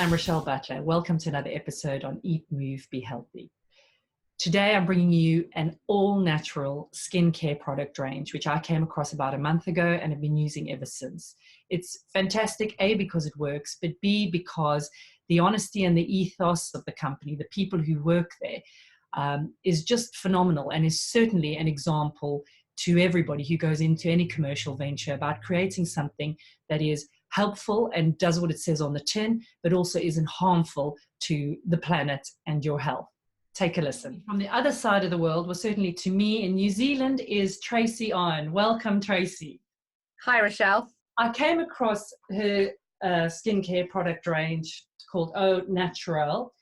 I'm Rochelle Butler. Welcome to another episode on Eat, Move, Be Healthy. Today I'm bringing you an all-natural skincare product range, which I came across about a month ago and have been using ever since. It's fantastic, A, because it works, but B, because the honesty and the ethos of the company, the people who work there, is just phenomenal and is certainly an example to everybody who goes into any commercial venture about creating something that is helpful and does what it says on the tin, but also isn't harmful to the planet and your health. Take a listen. From the other side of the world, well, certainly to me in New Zealand, is Tracy on. Welcome, Tracy. Hi, Rochelle. I came across her skincare product range called Natural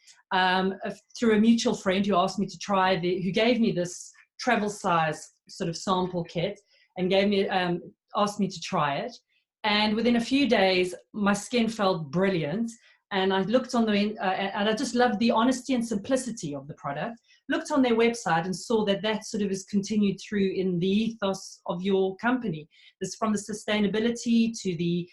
through a mutual friend who asked me to try who gave me this travel size sort of sample kit and asked me to try it. And within a few days, my skin felt brilliant. And I looked on and I just loved the honesty and simplicity of the product. Looked on their website and saw that sort of is continued through in the ethos of your company. This from the sustainability to the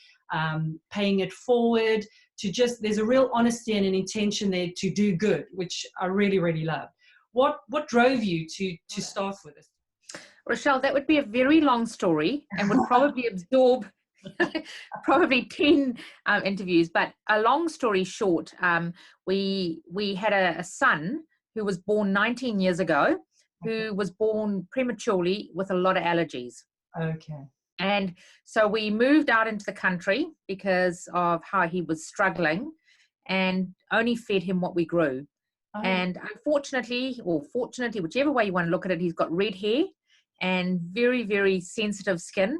paying it forward to just, there's a real honesty and an intention there to do good, which I really, really love. What drove you to start with this? Rochelle, that would be a very long story and would probably absorb probably 10 interviews, but a long story short, we had a son who was born 19 years ago, who was born prematurely with a lot of allergies. Okay. And so we moved out into the country because of how he was struggling and only fed him what we grew. Oh. And unfortunately, or fortunately, whichever way you want to look at it, he's got red hair and very, very sensitive skin.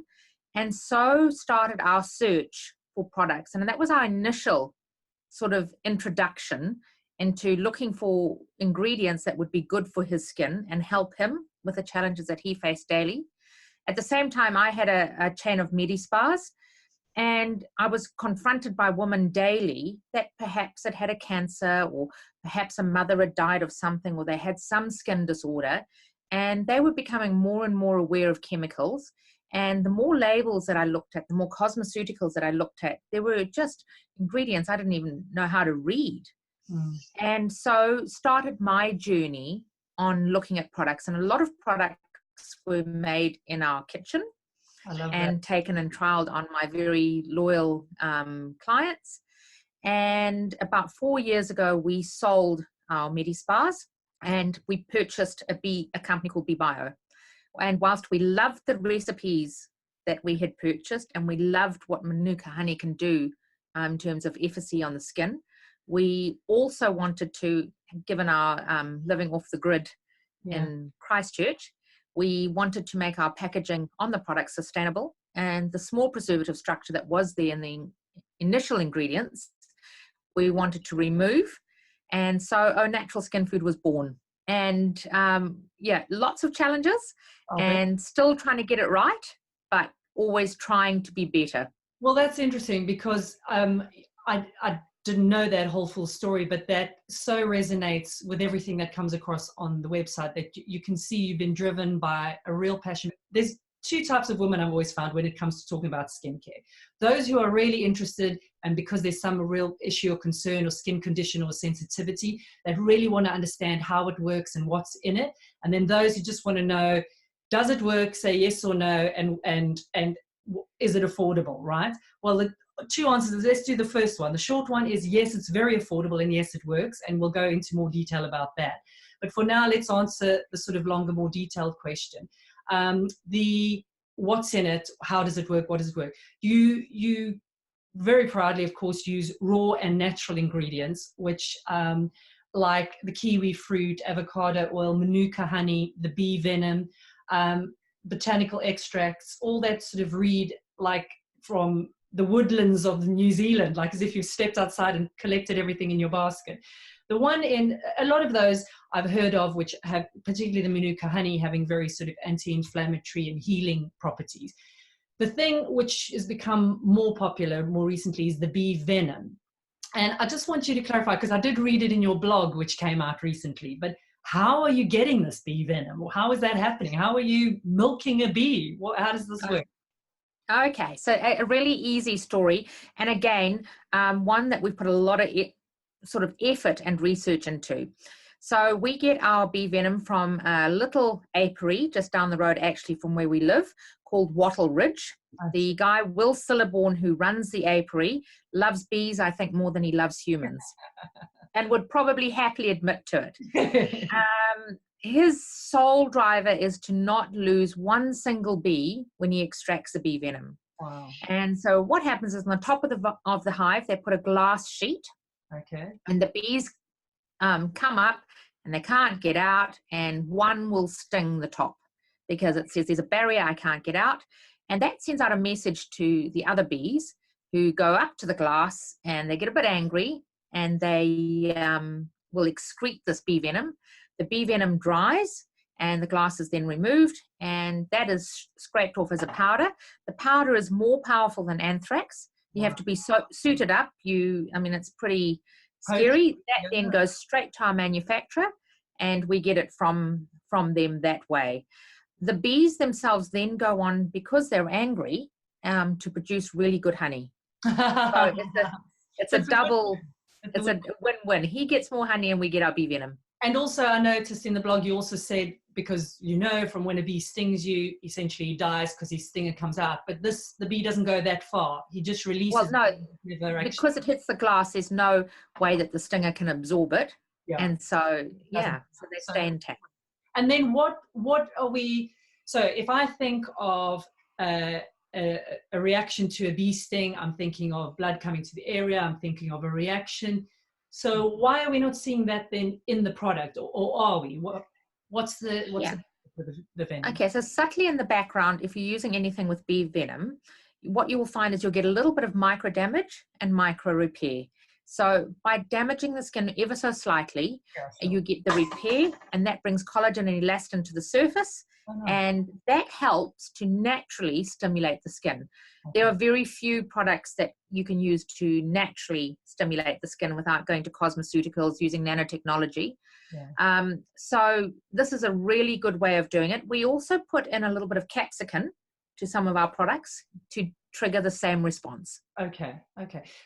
And so started our search for products. And that was our initial sort of introduction into looking for ingredients that would be good for his skin and help him with the challenges that he faced daily. At the same time, I had a chain of medi-spas, and I was confronted by women daily that perhaps had a cancer, or perhaps a mother had died of something, or they had some skin disorder, and they were becoming more and more aware of chemicals. And the more labels that I looked at, the more cosmeceuticals that I looked at, there were just ingredients I didn't even know how to read. And so started my journey on looking at products. And a lot of products were made in our kitchen and taken and trialed on my very loyal clients. And about 4 years ago, we sold our medi-spas and we purchased a company called BeBio. And whilst we loved the recipes that we had purchased and we loved what Manuka honey can do in terms of efficacy on the skin, we also wanted to, given our living off the grid in Christchurch, we wanted to make our packaging on the product sustainable. And the small preservative structure that was there in the initial ingredients, we wanted to remove. And so Natural Skinfood was born. And lots of challenges and still trying to get it right, but always trying to be better. Well, that's interesting because I didn't know that whole full story, but that so resonates with everything that comes across on the website, that you can see you've been driven by a real passion. There's two types of women I've always found when it comes to talking about skincare. Those who are really interested, and because there's some real issue or concern or skin condition or sensitivity, that really want to understand how it works and what's in it. And then those who just want to know, does it work, say yes or no, and is it affordable, right? Well, the two answers, let's do the first one. The short one is yes, it's very affordable, and yes, it works, and we'll go into more detail about that. But for now, let's answer the sort of longer, more detailed question. The what's in it, how does it work, what does it work? You very proudly, of course, use raw and natural ingredients, which like the kiwi fruit, avocado oil, Manuka honey, the bee venom, botanical extracts, all that sort of read like from the woodlands of New Zealand, like as if you've stepped outside and collected everything in your basket. The one in a lot of those I've heard of, which have particularly the Manuka honey having very sort of anti-inflammatory and healing properties. The thing which has become more popular more recently is the bee venom. And I just want you to clarify, because I did read it in your blog, which came out recently, but how are you getting this bee venom? Or how is that happening? How are you milking a bee? How does this work? Okay, so a really easy story, and again, one that we've put a lot of sort of effort and research into. So we get our bee venom from a little apiary just down the road, actually, from where we live, called Wattle Ridge. The guy, Will Sillerborn, who runs the apiary, loves bees, I think, more than he loves humans, and would probably happily admit to it. His sole driver is to not lose one single bee when he extracts the bee venom. Wow. And so what happens is on the top of the hive, they put a glass sheet. Okay. And the bees come up and they can't get out, and one will sting the top because it says there's a barrier, I can't get out. And that sends out a message to the other bees, who go up to the glass and they get a bit angry, and they will excrete this bee venom. The bee venom dries and the glass is then removed, and that is scraped off as a powder. The powder is more powerful than anthrax. You have to be suited up. It's pretty scary. That then goes straight to our manufacturer, and we get it from them that way. The bees themselves then go on, because they're angry, to produce really good honey. So it's a double, it's a win-win. He gets more honey and we get our bee venom. And also, I noticed in the blog, you also said, because from when a bee stings you, essentially he dies because his stinger comes out. But the bee doesn't go that far. He just releases. Well, no, because it hits the glass, there's no way that the stinger can absorb it. Yeah. And so, so they stay intact. And then what are we, so if I think of a reaction to a bee sting, I'm thinking of blood coming to the area, I'm thinking of a reaction. So why are we not seeing that then in the product, or are we? What's the venom? Okay, so subtly in the background, if you're using anything with bee venom, what you will find is you'll get a little bit of micro damage and micro repair. So by damaging the skin ever so slightly, you get the repair, and that brings collagen and elastin to the surface. And that helps to naturally stimulate the skin. There are very few products that you can use to naturally stimulate the skin without going to cosmeceuticals using nanotechnology. So this is a really good way of doing it. We also put in a little bit of capsicum to some of our products to trigger the same response. Okay.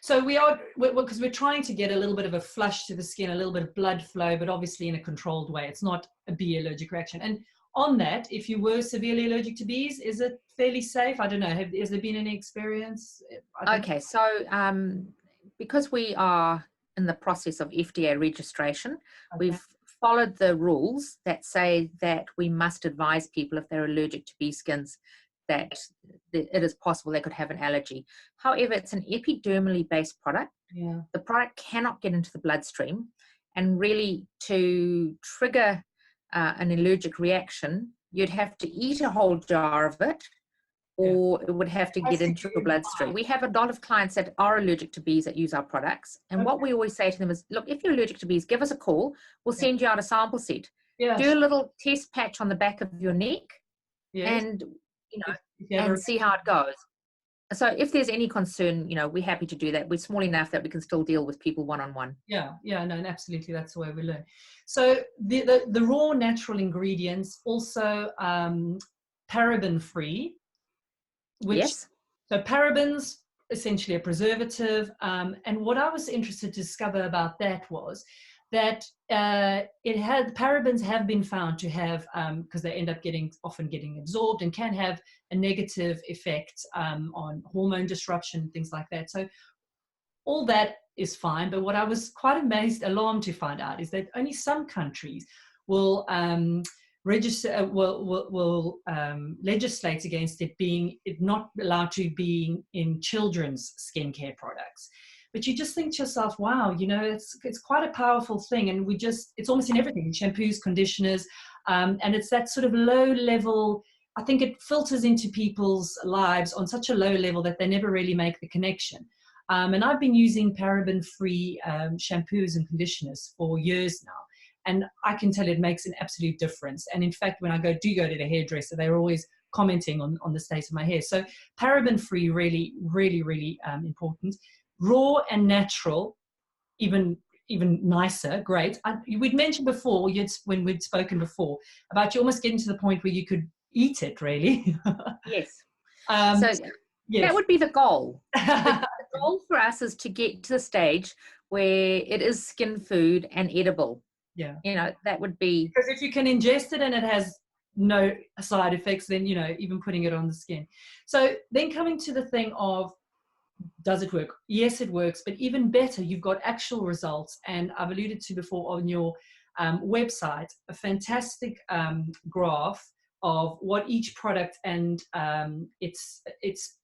So because we're trying to get a little bit of a flush to the skin, a little bit of blood flow, but obviously in a controlled way. It's not a bee allergic reaction. And on that, if you were severely allergic to bees, is it fairly safe? I don't know. Has there been any experience? Okay, so because we are in the process of FDA registration, we've followed the rules that say that we must advise people if they're allergic to bee skins that it is possible they could have an allergy. However, it's an epidermally based product. The product cannot get into the bloodstream, and really to trigger an allergic reaction, you'd have to eat a whole jar of it, or it would have to get into your bloodstream. We have a lot of clients that are allergic to bees that use our products. And what we always say to them is, look, if you're allergic to bees, give us a call. We'll send you out a sample set. Do a little test patch on the back of your neck and, and see how it goes. So if there's any concern, we're happy to do that. We're small enough that we can still deal with people one-on-one. No, and absolutely, that's the way we learn. So the raw natural ingredients, also paraben-free, so parabens, essentially a preservative. And what I was interested to discover about that was that parabens have been found to have, because they end up often getting absorbed and can have a negative effect on hormone disruption, things like that. So all that is fine. But what I was quite alarmed to find out is that only some countries will legislate against it not allowed to be in children's skincare products. But you just think to yourself, wow, it's quite a powerful thing. And it's almost in everything, shampoos, conditioners, and it's that sort of low level. I think it filters into people's lives on such a low level that they never really make the connection. And I've been using paraben-free shampoos and conditioners for years now. And I can tell it makes an absolute difference. And in fact, when I go to the hairdresser, they're always commenting on the state of my hair. So paraben-free, really, really, really important. Raw and natural, even nicer, great. We'd mentioned before, when we'd spoken before, about you almost getting to the point where you could eat it, really. Yes. That would be the goal. The goal for us is to get to the stage where it is skin food and edible. Yeah. You know, that would be. Because if you can ingest it and it has no side effects, then, you know, even putting it on the skin. So then coming to the thing of, does it work? Yes, it works, but even better, you've got actual results. And I've alluded to before on your website, a fantastic graph of what each product and its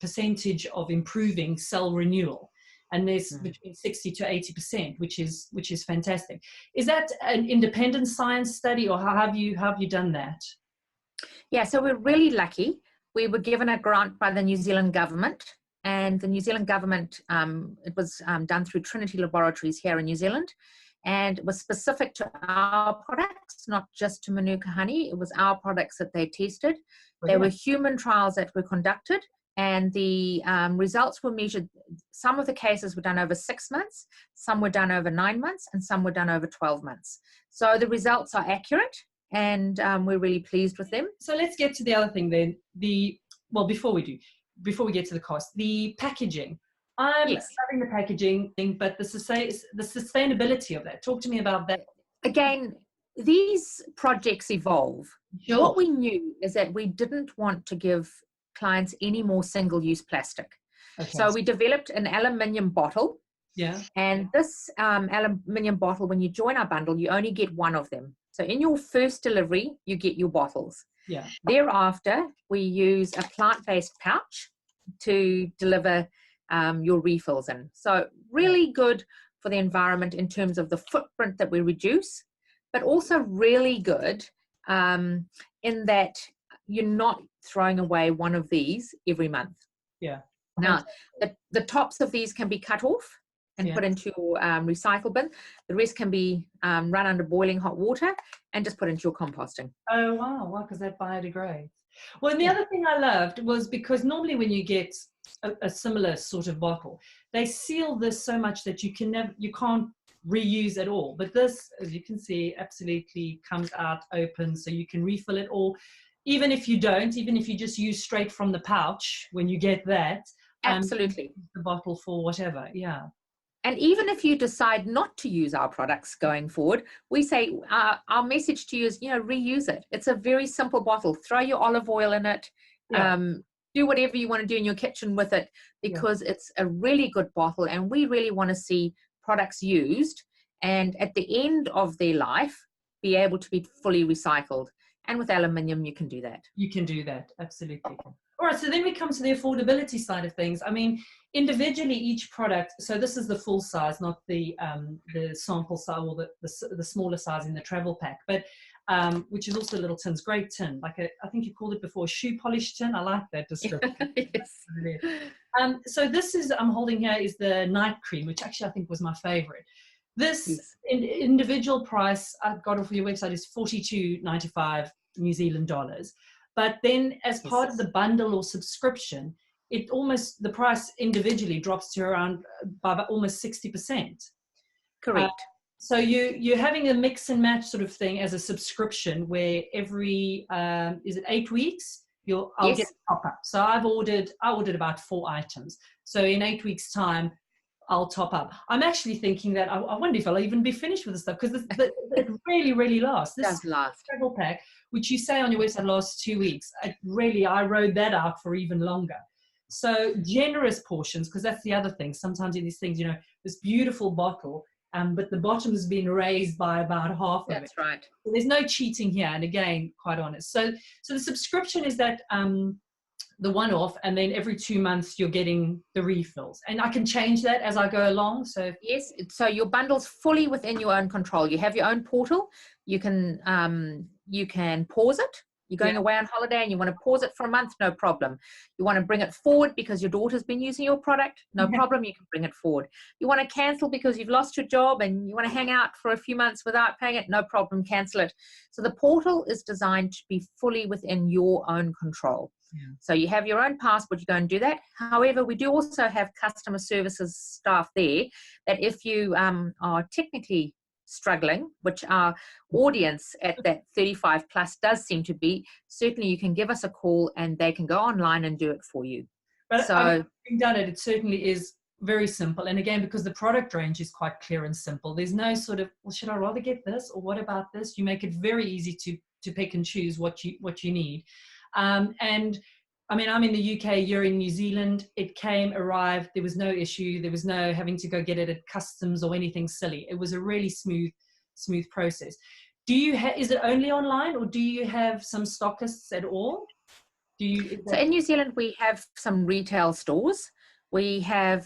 percentage of improving cell renewal. And there's between 60 to 80%, which is fantastic. Is that an independent science study, or how have you done that? Yeah, so we're really lucky. We were given a grant by the New Zealand government, and the New Zealand government, it was done through Trinity Laboratories here in New Zealand, and it was specific to our products, not just to Manuka honey. It was our products that they tested. There were human trials that were conducted, and the results were measured. Some of the cases were done over 6 months, some were done over 9 months, and some were done over 12 months. So the results are accurate, and we're really pleased with them. So let's get to the other thing then. Before we get to the cost, the packaging. I'm loving the packaging thing, but the sustainability of that. Talk to me about that. Again, these projects evolve. Sure. What we knew is that we didn't want to give clients any more single-use plastic. Okay. So we developed an aluminium bottle. Yeah. And this aluminium bottle, when you join our bundle, you only get one of them. So in your first delivery, you get your bottles. Yeah. Thereafter, we use a plant-based pouch to deliver your refills in. So really good for the environment in terms of the footprint that we reduce, but also really good in that you're not throwing away one of these every month. Yeah. Now, the tops of these can be cut off and put into your recycle bin. The rest can be run under boiling hot water and just put into your composting. Oh, wow, because that biodegrades. Well, and the other thing I loved was, because normally when you get a similar sort of bottle, they seal this so much that you can't reuse at all. But this, as you can see, absolutely comes out open, so you can refill it all. Even if you just use straight from the pouch when you get that. Absolutely. The bottle for whatever, yeah. And even if you decide not to use our products going forward, we say our message to you is, reuse it. It's a very simple bottle. Throw your olive oil in it. Yeah. Do whatever you want to do in your kitchen with it, because it's a really good bottle, and we really want to see products used and at the end of their life be able to be fully recycled. And with aluminium, you can do that. You can do that, absolutely. All right, so then we come to the affordability side of things. I mean, individually, each product, so this is the full size, not the sample size or the smaller size in the travel pack, but which is also little tins, great tin, like I think you called it before, shoe polish tin. I like that description. Yes. So this is, I'm holding here, is the night cream, which actually I think was my favorite. This individual price I got off your website is $42.95 New Zealand dollars. But then as part of the bundle or subscription, the price individually drops to around by almost 60%. Correct. So you're having a mix and match sort of thing as a subscription, where every, is it 8 weeks? I'll get a top up. So I ordered about 4 items. So in 8 weeks time, I'll top up. I'm actually thinking that I wonder if I'll even be finished with the stuff, because it really, really lasts. This does last. Travel pack, which you say on your website lasts 2 weeks. I rode that out for even longer. So generous portions, because that's the other thing. Sometimes in these things, this beautiful bottle, but the bottom has been raised by about half of it. That's right. So there's no cheating here, and again, quite honest. So the subscription is that the one-off, and then every 2 months you're getting the refills, and I can change that as I go along. So yes, so your bundle's fully within your own control. You have your own portal. You can pause it. You're going away on holiday and you want to pause it for a month, no problem. You want to bring it forward because your daughter's been using your product, no problem, you can bring it forward. You want to cancel because you've lost your job and you want to hang out for a few months without paying it, no problem, cancel it. So the portal is designed to be fully within your own control. Yeah. So you have your own passport, you go and do that. However, we do also have customer services staff there that if you are technically struggling, which our audience at that 35 plus does seem to be, certainly you can give us a call and they can go online and do it for you. But I mean, So having done it, it certainly is very simple. And again, because the product range is quite clear and simple, there's no sort of, well, should I rather get this or what about this? You make it very easy to pick and choose what you need. And I mean, I'm in the UK, you're in New Zealand. It came, arrived, there was no issue. There was no having to go get it at customs or anything silly. It was a really smooth process. Do you is it only online, or do you have some stockists at all? So in New Zealand, we have some retail stores. We have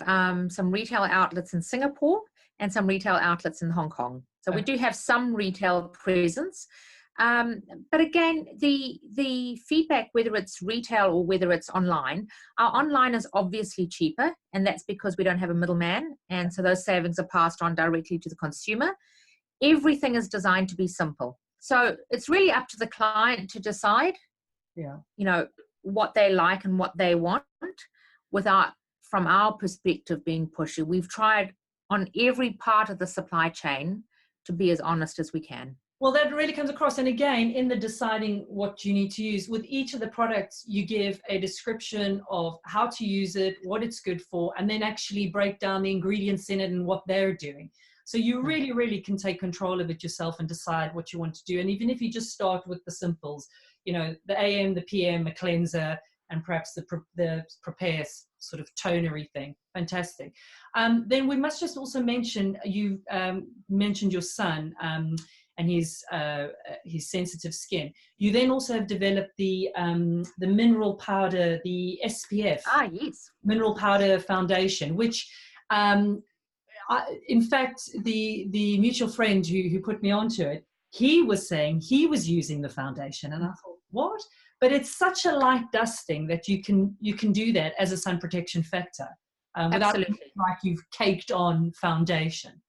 some retail outlets in Singapore and some retail outlets in Hong Kong. So we do have some retail presence. But again, the feedback, whether it's retail or whether it's online, our online is obviously cheaper, and that's because we don't have a middleman. And so those savings are passed on directly to the consumer. Everything is designed to be simple. So it's really up to the client to decide, what they like and what they want, without, from our perspective, being pushy. We've tried on every part of the supply chain to be as honest as we can. Well, that really comes across. And again, in the deciding what you need to use, with each of the products, you give a description of how to use it, what it's good for, and then actually break down the ingredients in it and what they're doing. So you really, really can take control of it yourself and decide what you want to do. And even if you just start with the simples, the AM, the PM, a cleanser, and perhaps the prepare sort of tonery thing. Fantastic. Then we must just also mention, you mentioned your son, and his sensitive skin. You then also have developed the mineral powder, the SPF. Yes. Mineral powder foundation, which, in fact, the mutual friend who put me onto it, he was saying he was using the foundation, and I thought, what? But it's such a light dusting that you can do that as a sun protection factor without looking like you've caked on foundation.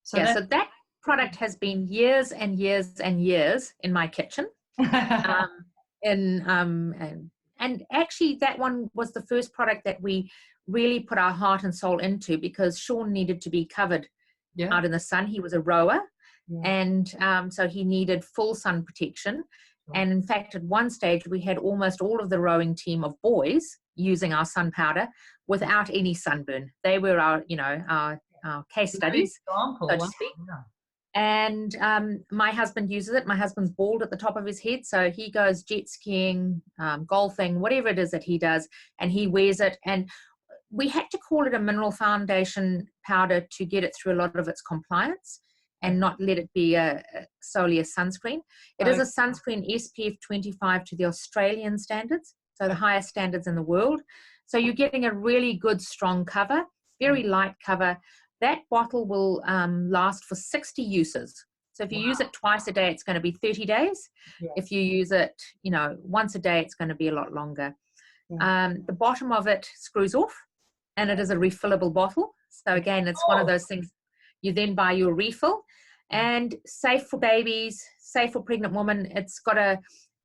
So that product has been years and years and years in my kitchen. And actually that one was the first product that we really put our heart and soul into, because Sean needed to be covered out in the sun. He was a rower, and so he needed full sun protection. And in fact, at one stage, we had almost all of the rowing team of boys using our sun powder without any sunburn. They were our case studies, so to speak. And my husband uses it. My husband's bald at the top of his head, so he goes jet skiing, golfing, whatever it is that he does, and he wears it. And we had to call it a mineral foundation powder to get it through a lot of its compliance and not let it be solely a sunscreen. It is a sunscreen SPF 25 to the Australian standards, so the highest standards in the world. So you're getting a really good, strong cover, very light cover. That bottle will last for 60 uses. So if you use it twice a day, it's going to be 30 days. Yeah. If you use it, once a day, it's going to be a lot longer. Yeah. The bottom of it screws off, and it is a refillable bottle. So again, it's one of those things. You then buy your refill, and safe for babies, safe for pregnant women. It's got a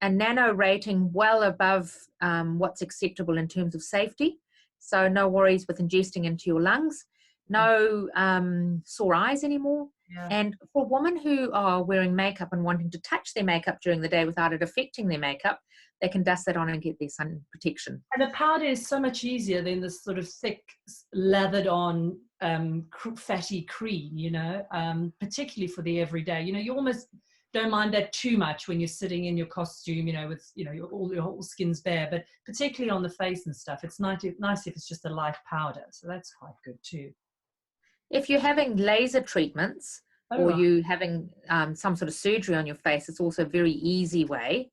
nano rating well above what's acceptable in terms of safety. So no worries with ingesting into your lungs. No sore eyes anymore. Yeah. And for women who are wearing makeup and wanting to touch their makeup during the day without it affecting their makeup, they can dust that on and get their sun protection. And the powder is so much easier than this sort of thick, lathered on fatty cream, particularly for the everyday. You almost don't mind that too much when you're sitting in your costume, with, all your whole skin's bare, but particularly on the face and stuff, it's nice if it's just a light powder. So that's quite good too. If you're having laser treatments or you having some sort of surgery on your face, it's also a very easy way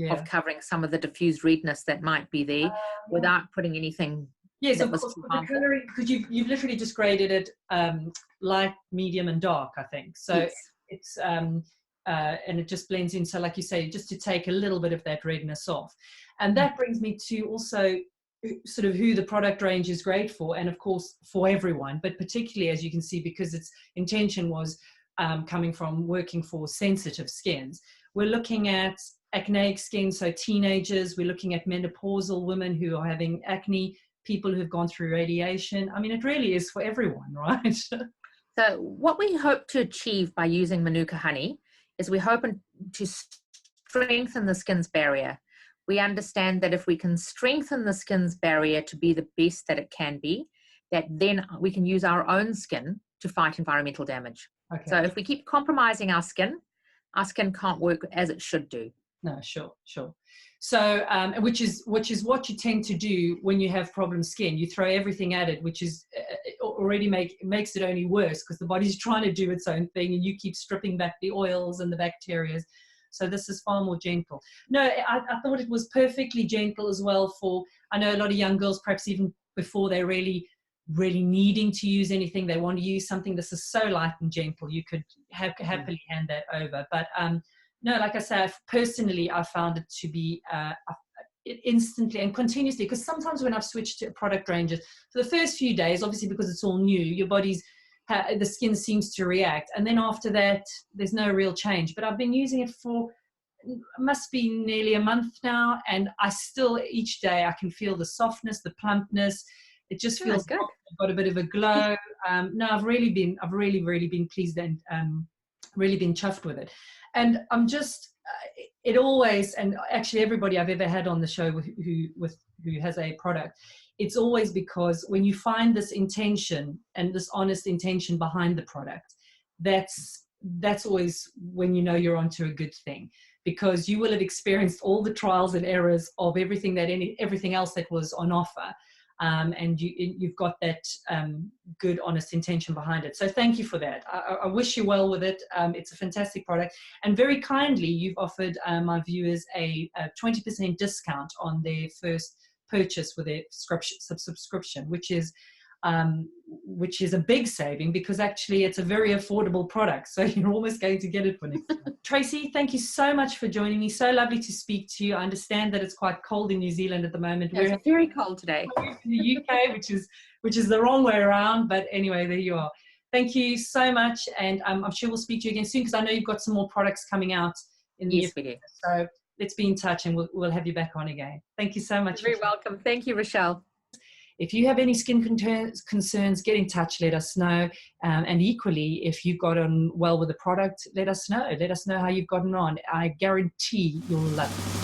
of covering some of the diffused redness that might be there without putting anything. Yes, of course, because you've literally just graded it light, medium, and dark, I think. So it's and it just blends in. So like you say, just to take a little bit of that redness off. And that brings me to also sort of who the product range is great for, and of course for everyone, but particularly, as you can see, because its intention was coming from working for sensitive skins. We're looking at acneic skin, so teenagers. We're looking at menopausal women who are having acne, people who have gone through radiation. I mean, it really is for everyone, right? So what we hope to achieve by using Manuka honey is we're hoping to strengthen the skin's barrier. We understand that if we can strengthen the skin's barrier to be the best that it can be, that then we can use our own skin to fight environmental damage. Okay. So if we keep compromising our skin can't work as it should do. No, sure. So, which is what you tend to do when you have problem skin. You throw everything at it, which is already makes it only worse, because the body's trying to do its own thing, and you keep stripping back the oils and the bacteria. So this is far more gentle. No, I thought it was perfectly gentle as well for, I know a lot of young girls, perhaps even before they're really needing to use anything, they want to use something. This is so light and gentle. You could happily hand that over. But no, like I say, personally, I found it to be instantly and continuously, because sometimes when I've switched to product ranges, for the first few days, obviously because it's all new, your body's, the skin seems to react. And then after that, there's no real change. But I've been using it for, must be nearly a month now. And I still, each day, I can feel the softness, the plumpness. It just feels good. I've got a bit of a glow. No, I've really been pleased and really been chuffed with it. And I'm just, it always, and actually everybody I've ever had on the show who has a product, it's always because when you find this intention and this honest intention behind the product, that's always when you know you're onto a good thing, because you will have experienced all the trials and errors of everything else that was on offer. And you've got that good, honest intention behind it. So thank you for that. I wish you well with it. It's a fantastic product. And very kindly, you've offered my viewers a 20% discount on their first purchase with their subscription, which is a big saving, because actually it's a very affordable product. So you're almost going to get it for next time. Tracy, thank you so much for joining me. So lovely to speak to you. I understand that it's quite cold in New Zealand at the moment. Yeah, it's very cold today. We're in the UK, which is the wrong way around. But anyway, there you are. Thank you so much. And I'm sure we'll speak to you again soon, because I know you've got some more products coming out in the Yes, we do. So let's be in touch, and we'll have you back on again. Thank you so much. You're very welcome. Thank you, Rochelle. If you have any skin concerns, get in touch, let us know. And equally, if you've got on well with the product, let us know. Let us know how you've gotten on. I guarantee you'll love it.